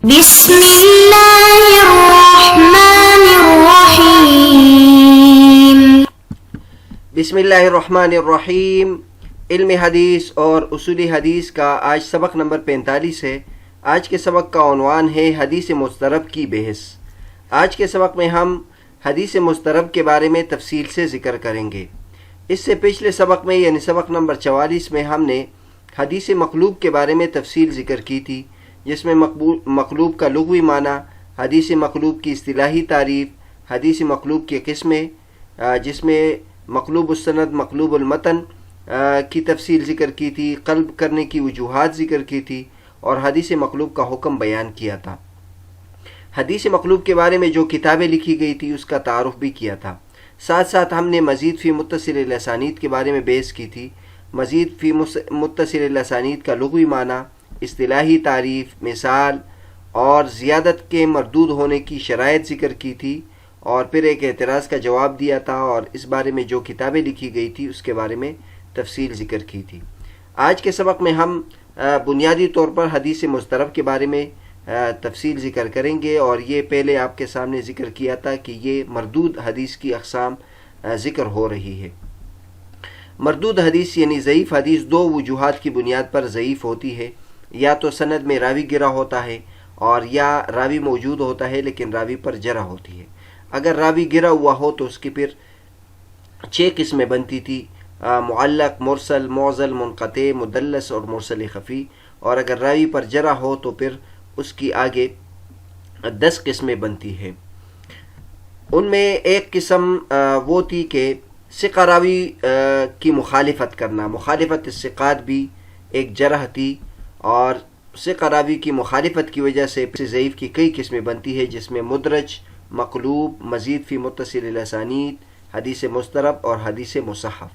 بسم اللہ الرحمن الرحیم۔ بسم اللہ الرحمن الرحیم۔ علم حدیث اور اصول حدیث کا آج سبق نمبر 45 ہے۔ آج کے سبق کا عنوان ہے حدیث مضطرب کی بحث۔ آج کے سبق میں ہم حدیث مضطرب کے بارے میں تفصیل سے ذکر کریں گے۔ اس سے پچھلے سبق میں یعنی سبق نمبر 44 میں ہم نے حدیث مقلوب کے بارے میں تفصیل ذکر کی تھی، جس میں مقلوب کا لغوی معنی، حدیث مقلوب کی اصطلاحی تعریف، حدیث مقلوب کی قسمیں، جس میں مقلوب السند، مقلوب المتن کی تفصیل ذکر کی تھی، قلب کرنے کی وجوہات ذکر کی تھی اور حدیث مقلوب کا حکم بیان کیا تھا۔ حدیث مقلوب کے بارے میں جو کتابیں لکھی گئی تھی اس کا تعارف بھی کیا تھا۔ ساتھ ساتھ ہم نے مزید فی متصل الاسانید کے بارے میں بحث کی تھی۔ مزید فی متصل الاسانید کا لغوی معنی، اصطلاحی تعریف، مثال اور زیادت کے مردود ہونے کی شرائط ذکر کی تھی، اور پھر ایک اعتراض کا جواب دیا تھا اور اس بارے میں جو کتابیں لکھی گئی تھی اس کے بارے میں تفصیل ذکر کی تھی۔ آج کے سبق میں ہم بنیادی طور پر حدیث مضطرب کے بارے میں تفصیل ذکر کریں گے، اور یہ پہلے آپ کے سامنے ذکر کیا تھا کہ یہ مردود حدیث کی اقسام ذکر ہو رہی ہے۔ مردود حدیث یعنی ضعیف حدیث دو وجوہات کی بنیاد پر ضعیف ہوتی ہے، یا تو سند میں راوی گرا ہوتا ہے اور یا راوی موجود ہوتا ہے لیکن راوی پر جرح ہوتی ہے۔ اگر راوی گرا ہوا ہو تو اس کی پھر 6 قسمیں بنتی تھی: معلق، مرسل، معضل، منقطع، مدلس اور مرسل خفی، اور اگر راوی پر جرح ہو تو پھر اس کی آگے 10 قسمیں بنتی ہیں۔ ان میں ایک قسم وہ تھی کہ ثقہ راوی کی مخالفت کرنا، مخالفت الثقات بھی ایک جرح تھی، اور ثقہ راوی کی مخالفت کی وجہ سے ضعیف کی کئی قسمیں بنتی ہے، جس میں مدرج، مقلوب، مزید فی متصل الاسانید، حدیث مضطرب اور حدیث مصحف۔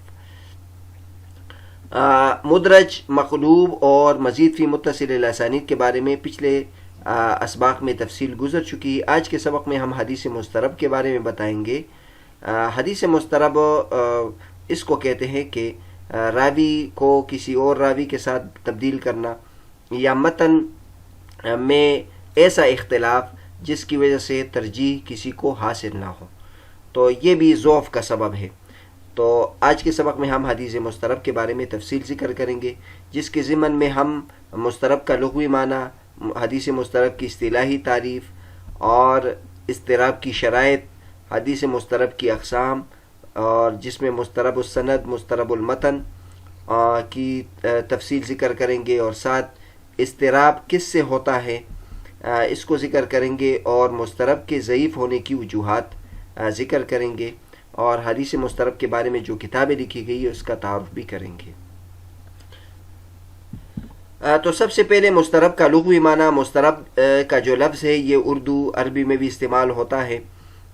مدرج، مقلوب اور مزید فی متصل الاسانید کے بارے میں پچھلے اسباق میں تفصیل گزر چکی ہے۔ آج کے سبق میں ہم حدیث مضطرب کے بارے میں بتائیں گے۔ حدیث مضطرب اس کو کہتے ہیں کہ راوی کو کسی اور راوی کے ساتھ تبدیل کرنا، یا متن میں ایسا اختلاف جس کی وجہ سے ترجیح کسی کو حاصل نہ ہو، تو یہ بھی ضعف کا سبب ہے۔ تو آج کے سبق میں ہم حدیث مضطرب کے بارے میں تفصیل ذکر کریں گے، جس کے ضمن میں ہم مضطرب کا لغوی معنی، حدیث مضطرب کی اصطلاحی تعریف اور اضطراب کی شرائط، حدیث مضطرب کی اقسام، اور جس میں مضطرب السند، مضطرب المتن کی تفصیل ذکر کریں گے، اور ساتھ اضطراب کس سے ہوتا ہے اس کو ذکر کریں گے، اور مضطرب کے ضعیف ہونے کی وجوہات ذکر کریں گے، اور حدیث مضطرب کے بارے میں جو کتابیں لکھی گئی ہے اس کا تعارف بھی کریں گے۔ تو سب سے پہلے مضطرب کا لغوی معنی۔ مضطرب کا جو لفظ ہے یہ اردو، عربی میں بھی استعمال ہوتا ہے،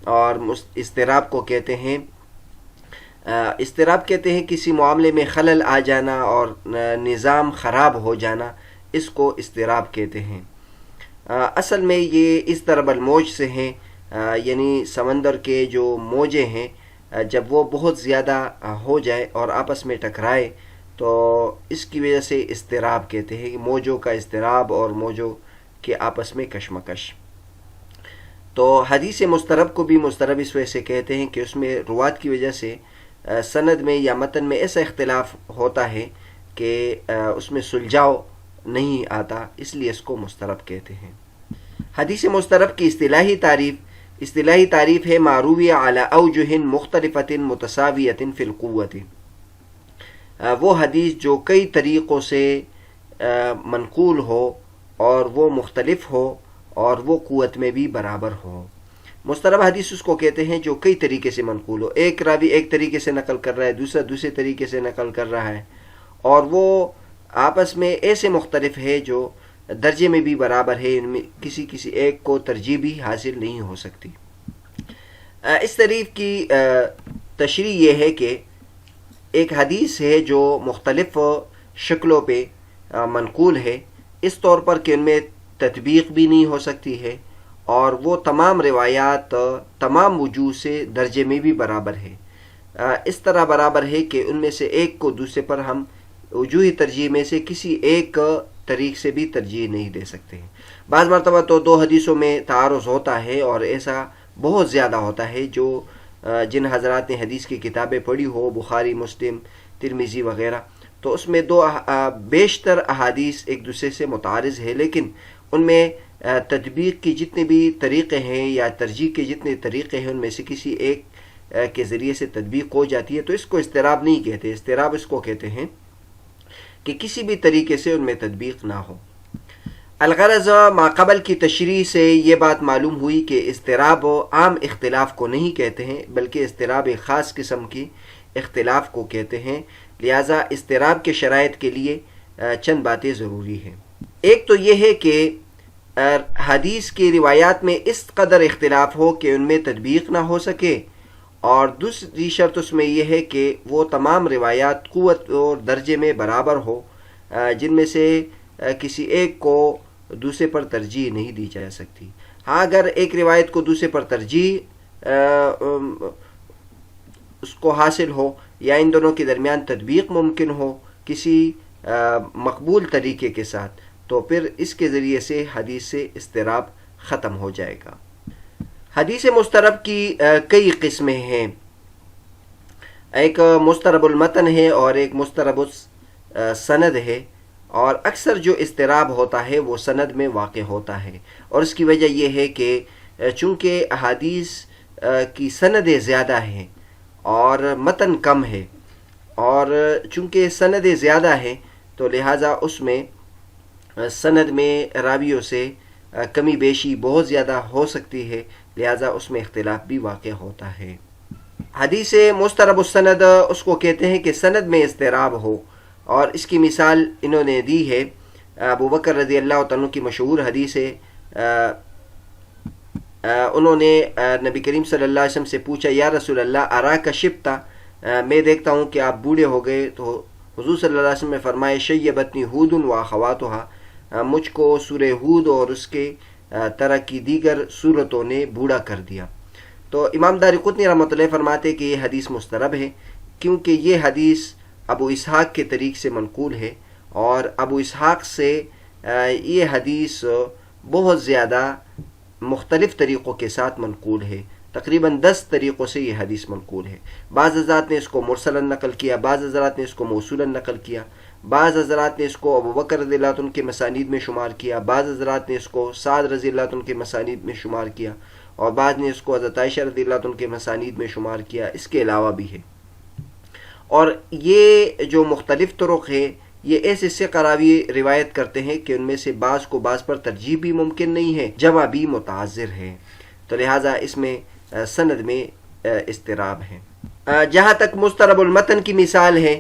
اور اضطراب کو کہتے ہیں، اضطراب کہتے ہیں کسی معاملے میں خلل آ جانا اور نظام خراب ہو جانا، اس کو اضطراب کہتے ہیں۔ اصل میں یہ اس ضرب الموج سے ہیں، یعنی سمندر کے جو موجیں ہیں جب وہ بہت زیادہ ہو جائے اور آپس میں ٹکرائے تو اس کی وجہ سے اضطراب کہتے ہیں، موجوں کا اضطراب اور موجوں کے آپس میں کشمکش۔ تو حدیث مضطرب کو بھی مضطرب اس وجہ سے کہتے ہیں کہ اس میں روات کی وجہ سے سند میں یا متن میں ایسا اختلاف ہوتا ہے کہ اس میں سلجھاؤ نہیں آتا، اس لیے اس کو مضطرب کہتے ہیں۔ حدیث مضطرب کی اصطلاحی تعریف ہے معروی علی اوجہ مختلفۃ متساویۃ فی القوۃ، وہ حدیث جو کئی طریقوں سے منقول ہو اور وہ مختلف ہو اور وہ قوت میں بھی برابر ہو۔ مضطرب حدیث اس کو کہتے ہیں جو کئی طریقے سے منقول ہو، ایک راوی ایک طریقے سے نقل کر رہا ہے، دوسرے طریقے سے نقل کر رہا ہے، اور وہ آپس میں ایسے مختلف ہے جو درجے میں بھی برابر ہے، ان میں کسی ایک کو ترجیح بھی حاصل نہیں ہو سکتی۔ اس تعریف کی تشریح یہ ہے کہ ایک حدیث ہے جو مختلف شکلوں پہ منقول ہے، اس طور پر کہ ان میں تطبیق بھی نہیں ہو سکتی ہے، اور وہ تمام روایات تمام وجوہ سے درجے میں بھی برابر ہے۔ اس طرح برابر ہے کہ ان میں سے ایک کو دوسرے پر ہم وجوہ ترجیح میں سے کسی ایک طریق سے بھی ترجیح نہیں دے سکتے ہیں۔ بعض مرتبہ تو دو حدیثوں میں تعارض ہوتا ہے، اور ایسا بہت زیادہ ہوتا ہے، جو جن حضرات نے حدیث کی کتابیں پڑھی ہو، بخاری، مسلم، ترمذی وغیرہ، تو اس میں دو بیشتر احادیث ایک دوسرے سے متعارض ہے، لیکن ان میں تطبیق کی جتنے بھی طریقے ہیں یا ترجیح کے جتنے طریقے ہیں، ان میں سے کسی ایک کے ذریعے سے تطبیق ہو جاتی ہے، تو اس کو اضطراب نہیں کہتے۔ اضطراب اس کو کہتے ہیں کہ کسی بھی طریقے سے ان میں تطبیق نہ ہو۔ الغرض ما قبل کی تشریح سے یہ بات معلوم ہوئی کہ اضطراب عام اختلاف کو نہیں کہتے ہیں، بلکہ اضطراب ایک خاص قسم کی اختلاف کو کہتے ہیں، لہذا اضطراب کے شرائط کے لیے چند باتیں ضروری ہیں۔ ایک تو یہ ہے کہ حدیث کی روایات میں اس قدر اختلاف ہو کہ ان میں تطبیق نہ ہو سکے، اور دوسری شرط اس میں یہ ہے کہ وہ تمام روایات قوت اور درجے میں برابر ہو، جن میں سے کسی ایک کو دوسرے پر ترجیح نہیں دی جا سکتی۔ ہاں، اگر ایک روایت کو دوسرے پر ترجیح اس کو حاصل ہو، یا ان دونوں کے درمیان تطبیق ممکن ہو کسی مقبول طریقے کے ساتھ، تو پھر اس کے ذریعے سے حدیث سے اضطراب ختم ہو جائے گا۔ حدیث مضطرب کی کئی قسمیں ہیں، ایک مضطرب المتن ہے اور ایک مضطرب السند ہے، اور اکثر جو اضطراب ہوتا ہے وہ سند میں واقع ہوتا ہے، اور اس کی وجہ یہ ہے کہ چونکہ احادیث کی سندیں زیادہ ہیں اور متن کم ہے، اور چونکہ سندیں زیادہ ہیں تو لہٰذا اس میں سند میں راویوں سے کمی بیشی بہت زیادہ ہو سکتی ہے، لہذا اس میں اختلاف بھی واقع ہوتا ہے۔ حدیث مضطرب السند اس کو کہتے ہیں کہ سند میں اضطراب ہو، اور اس کی مثال انہوں نے دی ہے، ابو بکر رضی اللہ عنہ کی مشہور حدیث ہے، انہوں نے نبی کریم صلی اللہ علیہ وسلم سے پوچھا، یا رسول اللہ اراک شبتا، میں دیکھتا ہوں کہ آپ بوڑھے ہو گئے، تو حضور صلی اللہ علیہ وسلم نے فرمایا، شیبتنی ہود و اخواتها، مجھ کو سورہ ہود اور اس کے طرح کی دیگر صورتوں نے بوڑھا کر دیا۔ تو امام دارقطنی رحمۃ اللہ فرماتے کہ یہ حدیث مضطرب ہے، کیونکہ یہ حدیث ابو اسحاق کے طریق سے منقول ہے، اور ابو اسحاق سے یہ حدیث بہت زیادہ مختلف طریقوں کے ساتھ منقول ہے، تقریباً 10 طریقوں سے یہ حدیث منقول ہے۔ بعض حضرات نے اس کو مرسلا نقل کیا، بعض حضرات نے اس کو موصولا نقل کیا، بعض حضرات نے اس کو ابو بکر رضی اللہ عنہ کے مسانید میں شمار کیا، بعض حضرات نے اس کو سعد رضی اللہ عنہ کے مسانید میں شمار کیا، اور بعض نے اس کو حضرت عائشہ رضی اللہ عنہ کے مسانید میں شمار کیا، اس کے علاوہ بھی ہے۔ اور یہ جو مختلف طرق ہیں، یہ ایسے سے قراوی روایت کرتے ہیں کہ ان میں سے بعض کو بعض پر ترجیح بھی ممکن نہیں ہے، جمع بھی متعذر ہے، تو لہٰذا اس میں سند میں اضطراب ہے۔ جہاں تک مضطرب المتن کی مثال ہے،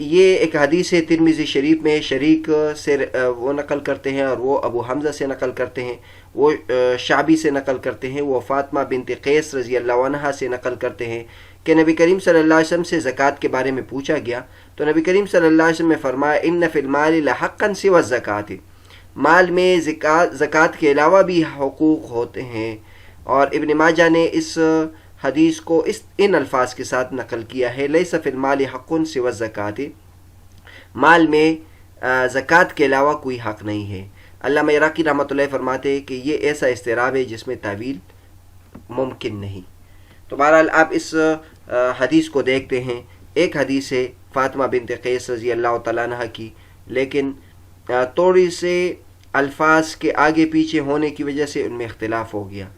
یہ ایک حدیث ہے ترمذی شریف میں، شریک سے وہ نقل کرتے ہیں، اور وہ ابو حمزہ سے نقل کرتے ہیں، وہ شعبی سے نقل کرتے ہیں، وہ فاطمہ بنت قیس رضی اللہ عنہا سے نقل کرتے ہیں کہ نبی کریم صلی اللہ علیہ وسلم سے زکوٰۃ کے بارے میں پوچھا گیا، تو نبی کریم صلی اللہ علیہ وسلم نے فرمایا، ان فی المال لحقا سوی الزکوٰۃ، مال میں زکوٰۃ کے علاوہ بھی حقوق ہوتے ہیں۔ اور ابن ماجہ نے اس حدیث کو ان الفاظ کے ساتھ نقل کیا ہے، لیس فی المال حق سوی الزکوٰۃ، مال میں زکوٰۃ کے علاوہ کوئی حق نہیں ہے۔ علامہ عراقی رحمۃ اللہ فرماتے ہیں کہ یہ ایسا اضطراب ہے جس میں تعویل ممکن نہیں۔ تو بہرحال آپ اس حدیث کو دیکھتے ہیں، ایک حدیث ہے فاطمہ بنت قیس رضی اللہ تعالیٰ عنہ کی، لیکن تھوڑی سے الفاظ کے آگے پیچھے ہونے کی وجہ سے ان میں اختلاف ہو گیا۔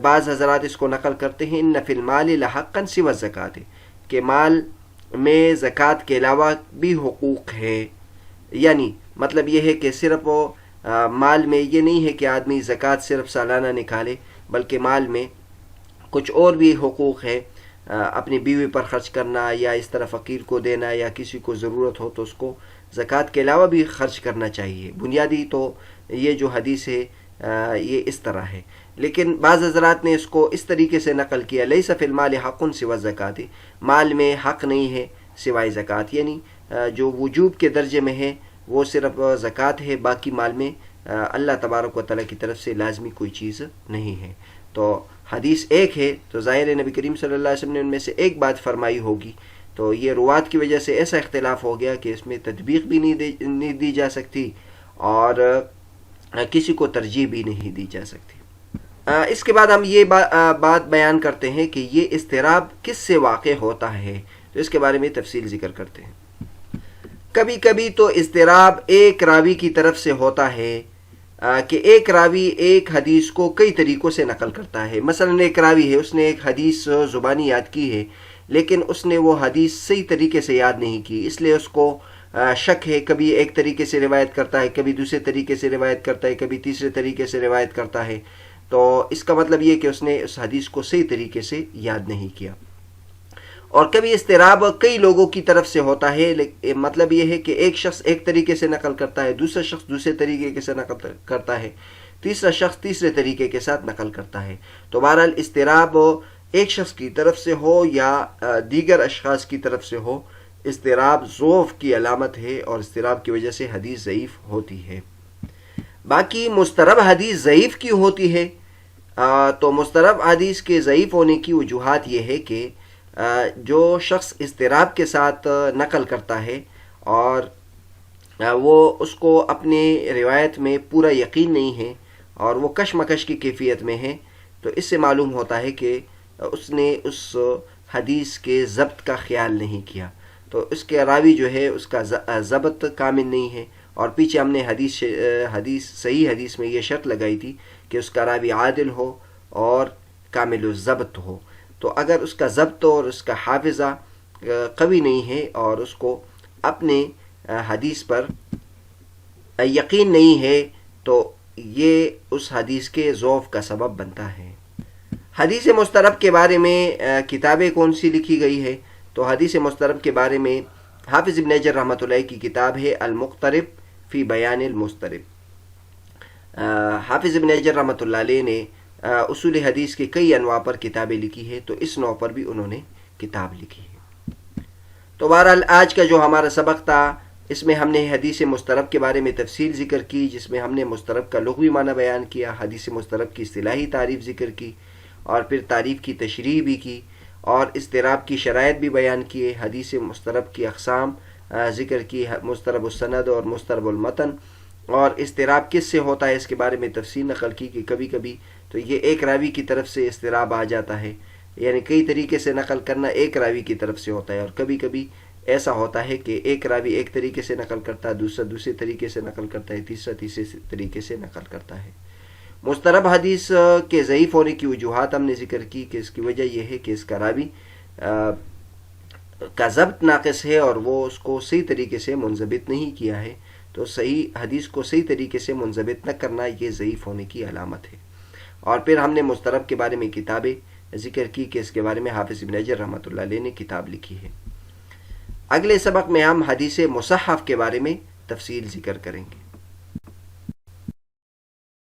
بعض حضرات اس کو نقل کرتے ہیں، ان فی المال لحقا سوی الزکوٰۃ، کہ مال میں زکوٰۃ کے علاوہ بھی حقوق ہے، یعنی مطلب یہ ہے کہ صرف مال میں یہ نہیں ہے کہ آدمی زکوٰۃ صرف سالانہ نکالے، بلکہ مال میں کچھ اور بھی حقوق ہے، اپنی بیوی پر خرچ کرنا، یا اس طرح فقیر کو دینا، یا کسی کو ضرورت ہو تو اس کو زکوٰۃ کے علاوہ بھی خرچ کرنا چاہیے۔ بنیادی تو یہ جو حدیث ہے یہ اس طرح ہے، لیکن بعض حضرات نے اس کو اس طریقے سے نقل کیا، لیس فی المال حق سوی الزکوٰۃ، مال میں حق نہیں ہے سوائے زکوٰۃ، یعنی جو وجوب کے درجے میں ہے وہ صرف زکوٰۃ ہے، باقی مال میں اللہ تبارک و تعالیٰ کی طرف سے لازمی کوئی چیز نہیں ہے۔ تو حدیث ایک ہے تو ظاہر نبی کریم صلی اللہ علیہ وسلم نے ان میں سے ایک بات فرمائی ہوگی، تو یہ روات کی وجہ سے ایسا اختلاف ہو گیا کہ اس میں تطبیق بھی نہیں دی جا سکتی، اور کسی کو ترجیح بھی نہیں دی جا سکتی۔ اس کے بعد ہم یہ بات بیان کرتے ہیں کہ یہ اضطراب کس سے واقع ہوتا ہے، تو اس کے بارے میں تفصیل ذکر کرتے ہیں۔ کبھی کبھی تو اضطراب ایک راوی کی طرف سے ہوتا ہے کہ ایک راوی ایک حدیث کو کئی طریقوں سے نقل کرتا ہے۔ مثلا ایک راوی ہے، اس نے ایک حدیث زبانی یاد کی ہے، لیکن اس نے وہ حدیث صحیح طریقے سے یاد نہیں کی، اس لیے اس کو شک ہے، کبھی ایک طریقے سے روایت کرتا ہے، کبھی دوسرے طریقے سے روایت کرتا ہے، کبھی تیسرے طریقے سے روایت کرتا ہے۔ تو اس کا مطلب یہ کہ اس نے اس حدیث کو صحیح طریقے سے یاد نہیں کیا۔ اور کبھی اضطراب کئی لوگوں کی طرف سے ہوتا ہے، مطلب یہ ہے کہ ایک شخص ایک طریقے سے نقل کرتا ہے، دوسرا شخص دوسرے طریقے سے نقل کرتا ہے، تیسرا شخص تیسرے طریقے کے ساتھ نقل کرتا ہے۔ تو بہرحال اضطراب ایک شخص کی طرف سے ہو یا دیگر اشخاص کی طرف سے ہو، اضطراب ضعف کی علامت ہے اور اضطراب کی وجہ سے حدیث ضعیف ہوتی ہے۔ باقی مضطرب حدیث ضعیف کیوں ہوتی ہے؟ تو مضطرب حدیث کے ضعیف ہونے کی وجوہات یہ ہے کہ جو شخص اضطراب کے ساتھ نقل کرتا ہے اور وہ اس کو اپنے روایت میں پورا یقین نہیں ہے اور وہ کشمکش کی کیفیت میں ہے، تو اس سے معلوم ہوتا ہے کہ اس نے اس حدیث کے ضبط کا خیال نہیں کیا، تو اس کے راوی جو ہے اس کا ضبط کامل نہیں ہے۔ اور پیچھے ہم نے صحیح حدیث میں یہ شرط لگائی تھی کہ اس کا راوی عادل ہو اور کامل الضبط ہو۔ تو اگر اس کا ضبط اور اس کا حافظہ قوی نہیں ہے اور اس کو اپنے حدیث پر یقین نہیں ہے، تو یہ اس حدیث کے ضعف کا سبب بنتا ہے۔ حدیث مضطرب کے بارے میں کتابیں کون سی لکھی گئی ہے؟ تو حدیث مضطرب کے بارے میں حافظ ابن حجر رحمۃ اللہ کی کتاب ہے المقترب فی بیان المضطرب۔ حافظ ابن حجر رحمۃ اللہ علیہ نے اصول حدیث کے کئی انواع پر کتابیں لکھی ہے، تو اس نوع پر بھی انہوں نے کتاب لکھی ہے۔ تو بہرحال آج کا جو ہمارا سبق تھا، اس میں ہم نے حدیث مضطرب کے بارے میں تفصیل ذکر کی، جس میں ہم نے مضطرب کا لغوی معنی بیان کیا، حدیث مضطرب کی اصطلاحی تعریف ذکر کی، اور پھر تعریف کی تشریح بھی کی، اور اضطراب کی شرائط بھی بیان کیے، حدیث مضطرب کی اقسام ذکر کی، مضطرب السند اور مضطرب المتن، اور اضطراب کس سے ہوتا ہے اس کے بارے میں تفصیل نقل کی کہ کبھی کبھی تو یہ ایک راوی کی طرف سے اضطراب آ جاتا ہے، یعنی کئی طریقے سے نقل کرنا ایک راوی کی طرف سے ہوتا ہے، اور کبھی کبھی ایسا ہوتا ہے کہ ایک راوی ایک طریقے سے نقل کرتا ہے، دوسرا دوسرے طریقے سے نقل کرتا ہے، تیسرا تیسرے طریقے سے نقل کرتا ہے۔ مضطرب حدیث کے ضعیف ہونے کی وجوہات ہم نے ذکر کی کہ اس کی وجہ یہ ہے کہ اس کا راوی کا ضبط ناقص ہے اور وہ اس کو صحیح طریقے سے منضبط نہیں کیا ہے، تو صحیح حدیث کو صحیح طریقے سے منضبط نہ کرنا یہ ضعیف ہونے کی علامت ہے۔ اور پھر ہم نے مضطرب کے بارے میں کتابیں ذکر کی کہ اس کے بارے میں حافظ ابن حجر رحمۃ اللہ علیہ نے کتاب لکھی ہے۔ اگلے سبق میں ہم حدیث مصحف کے بارے میں تفصیل ذکر کریں گے۔